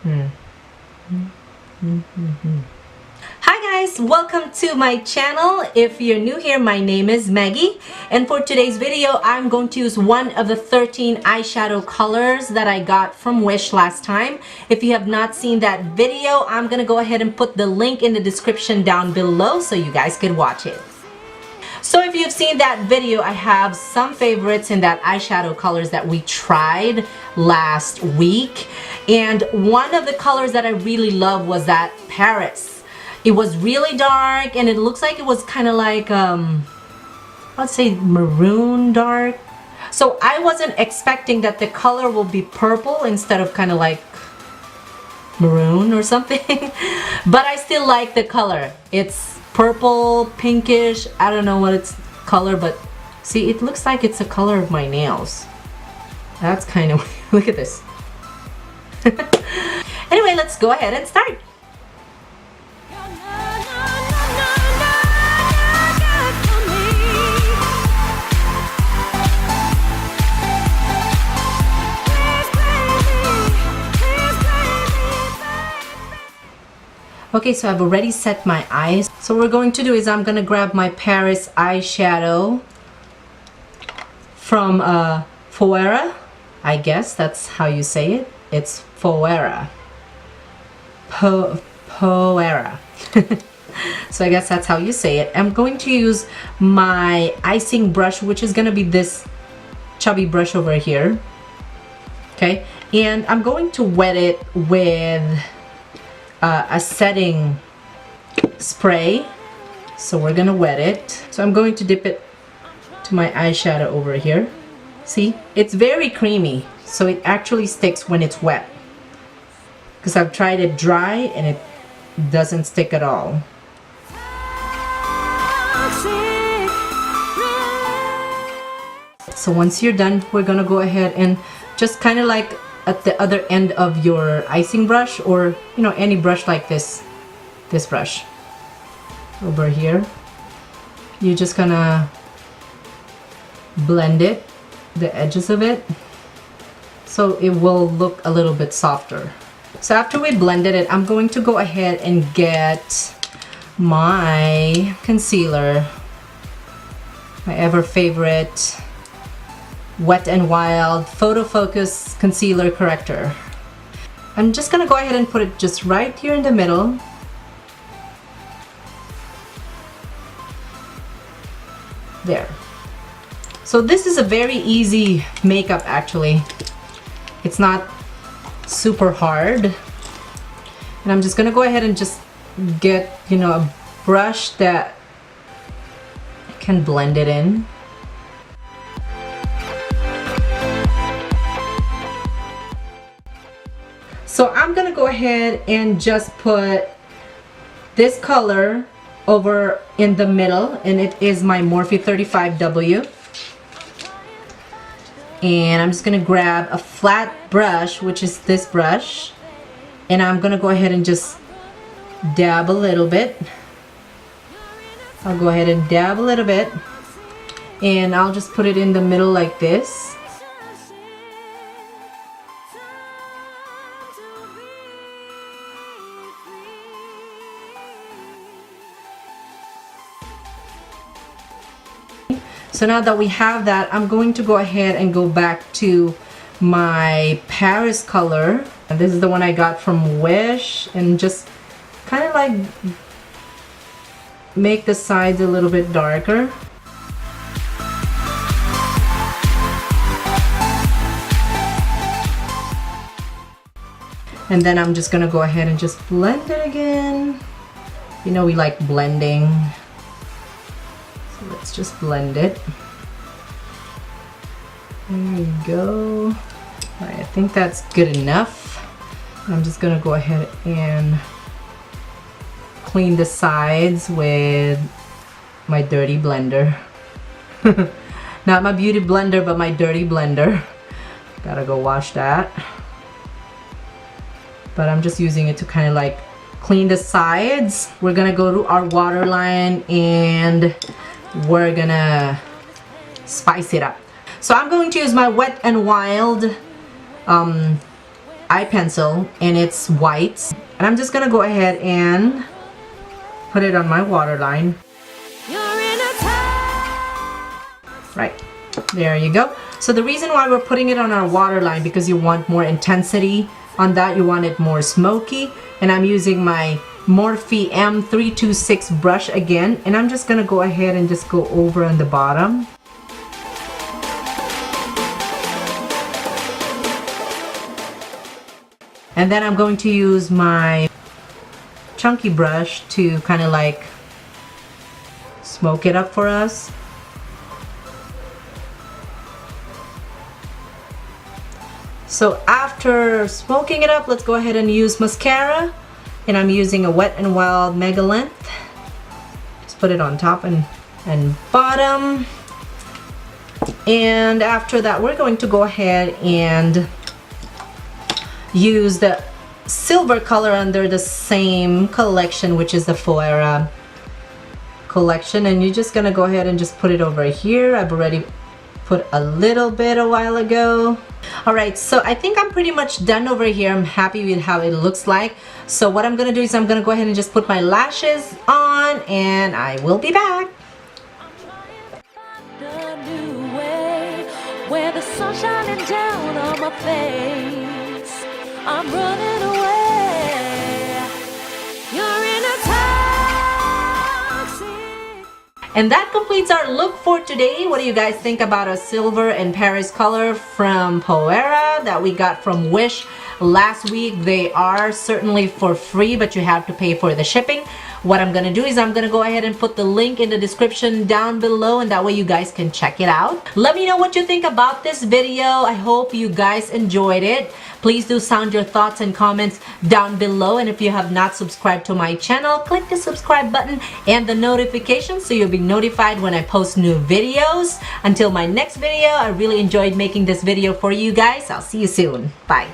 Hi guys, welcome to my channel. If you're new here, my name is Maggie, and for today's video I'm going to use one of the 13 eyeshadow colors that I got from Wish last time. If you have not seen that video, I'm gonna go ahead and put the link in the description down below so you guys could watch it. So if you've seen that video, I have some favorites in that eyeshadow colors that we tried last week, and one of the colors that I really love was that Paris. It was really dark and it looks like it was kind of like let's say maroon dark. So I wasn't expecting that the color will be purple instead of kind of like maroon or something. But I still like the color. It's purple, pinkish, I don't know what it's color, but see, it looks like it's the color of my nails. That's kind of look at this. Anyway, let's go ahead and start. Okay, so I've already set my eyes. So what we're going to do is I'm gonna grab my Paris eyeshadow from Phoera. I guess that's how you say it. It's Phoera. Phoera. So I guess that's how you say it. I'm going to use my icing brush, which is gonna be this chubby brush over here. Okay, and I'm going to wet it with a setting spray. So we're gonna wet it. So I'm going to dip it to my eyeshadow over here. See, it's very creamy, so it actually sticks when it's wet, because I've tried it dry and it doesn't stick at all. So once you're done, we're gonna go ahead and just kind of like at the other end of your icing brush, or you know, any brush like this brush over here, you're just gonna blend it, the edges of it, so it will look a little bit softer. So after we blended it, I'm going to go ahead and get my concealer, my ever favorite Wet n Wild Photo Focus Concealer Corrector. I'm just gonna go ahead and put it just right here in the middle. There. So this is a very easy makeup actually. It's not super hard. And I'm just gonna go ahead and just get, you know, a brush that can blend it in. So I'm gonna go ahead and just put this color over in the middle, and it is my Morphe 35W. And I'm just gonna grab a flat brush, which is this brush, and I'm gonna go ahead and just dab a little bit. I'll go ahead and dab a little bit, and I'll just put it in the middle like this. So now that we have that, I'm going to go ahead and go back to my Paris color. And this is the one I got from Wish, and just kind of like make the sides a little bit darker. And then I'm just gonna go ahead and just blend it again. You know, we like blending. So let's just blend it. There you go. Alright, I think that's good enough. I'm just gonna go ahead and clean the sides with my dirty blender. Not my beauty blender, but my dirty blender. Gotta go wash that. But I'm just using it to kind of like clean the sides. We're gonna go to our waterline and we're gonna spice it up. So I'm going to use my Wet n Wild eye pencil and it's white. And I'm just gonna go ahead and put it on my waterline. Right, there you go. So the reason why we're putting it on our waterline, because you want more intensity on that, you want it more smoky. And I'm using my Morphe M326 brush again, and I'm just gonna go ahead and just go over on the bottom. And then I'm going to use my chunky brush to kind of like smoke it up for us. So after smoking it up, let's go ahead and use mascara. And I'm using a Wet n Wild Mega Length. Just put it on top and bottom. And after that, we're going to go ahead and use the silver color under the same collection, which is the Phoera collection. And you're just gonna go ahead and just put it over here. I've already put a little bit a while ago. Alright, so I think I'm pretty much done over here. I'm happy with how it looks like. So what I'm gonna do is I'm gonna go ahead and just put my lashes on, and I will be back. Where the sun's shining down on my face, I'm running away. You're in a toxic. And that completes our look for today. What do you guys think about a silver and Paris color from Phoera that we got from Wish last week? They are certainly for free, but you have to pay for the shipping. What I'm gonna do is I'm gonna go ahead and put the link in the description down below, and that way you guys can check it out. Let me know what you think about this video. I hope you guys enjoyed it. Please do sound your thoughts and comments down below, and if you have not subscribed to my channel, click the subscribe button and the notification so you'll be notified when I post new videos. Until my next video, I really enjoyed making this video for you guys. I'll see you soon. Bye.